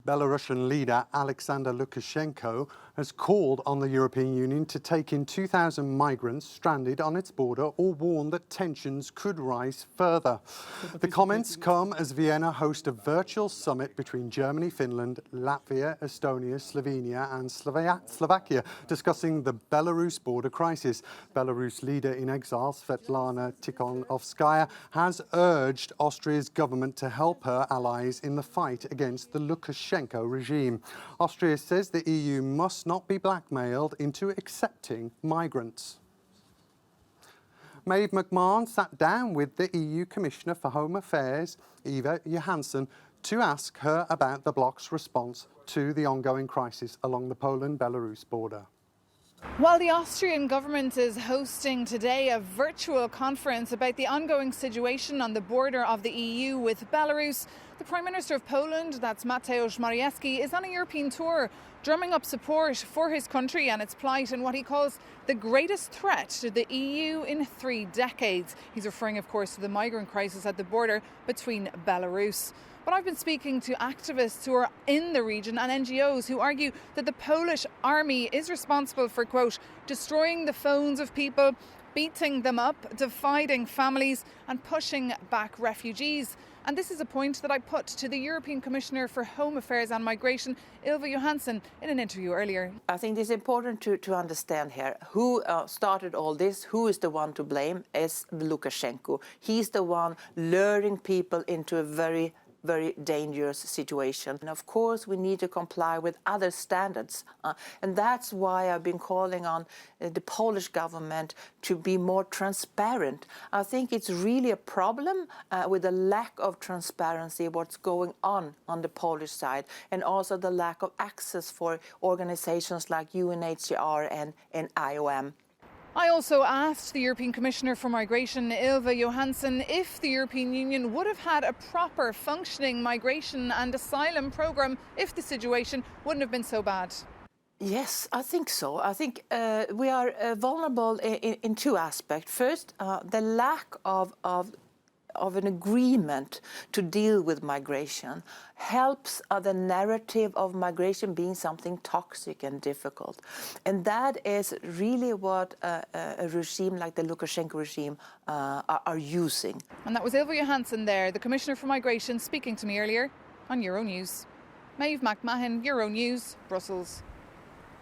Belarusian leader Alexander Lukashenko has called on the European Union to take in 2,000 migrants stranded on its border or warned that tensions could rise further. The comments come as Vienna hosts a virtual summit between Germany, Finland, Latvia, Estonia, Slovenia and Slovakia discussing the Belarus border crisis. Belarus leader in exile Svetlana Tikhonovskaya has urged Austria's government to help her allies in the fight against the Lukashenko regime. Austria says the EU must not be blackmailed into accepting migrants. Maeve McMahon sat down with the EU Commissioner for Home Affairs, Eva Johansson, to ask her about the bloc's response to the ongoing crisis along the Poland-Belarus border. While the Austrian government is hosting today a virtual conference about the ongoing situation on the border of the EU with Belarus, the Prime Minister of Poland, that's Mateusz Morawiecki, is on a European tour, drumming up support for his country and its plight in what he calls the greatest threat to the EU in 3 decades. He's referring, of course, to the migrant crisis at the border between Belarus. But I've been speaking to activists who are in the region and NGOs who argue that the Polish army is responsible for, quote, destroying the phones of people, beating them up, dividing families and pushing back refugees. And this is a point that I put to the European Commissioner for Home Affairs and Migration, Ylva Johansson, in an interview earlier. I think it's important to understand here who started all this, who is the one to blame, is Lukashenko. He's the one luring people into a very dangerous situation. And of course, we need to comply with other standards. And that's why I've been calling on the Polish government to be more transparent. I think it's really a problem with the lack of transparency, what's going on the Polish side, and also the lack of access for organizations like UNHCR and IOM. I also asked the European Commissioner for Migration, Ylva Johansson, if the European Union would have had a proper functioning migration and asylum programme if the situation wouldn't have been so bad. Yes, I think so. I think we are vulnerable in 2 aspects. First, the lack of an agreement to deal with migration helps the narrative of migration being something toxic and difficult. And that is really what a regime like the Lukashenko regime are using. And that was Ylva Johansson there, the Commissioner for Migration, speaking to me earlier on Euronews. Maeve McMahon, Euronews, Brussels.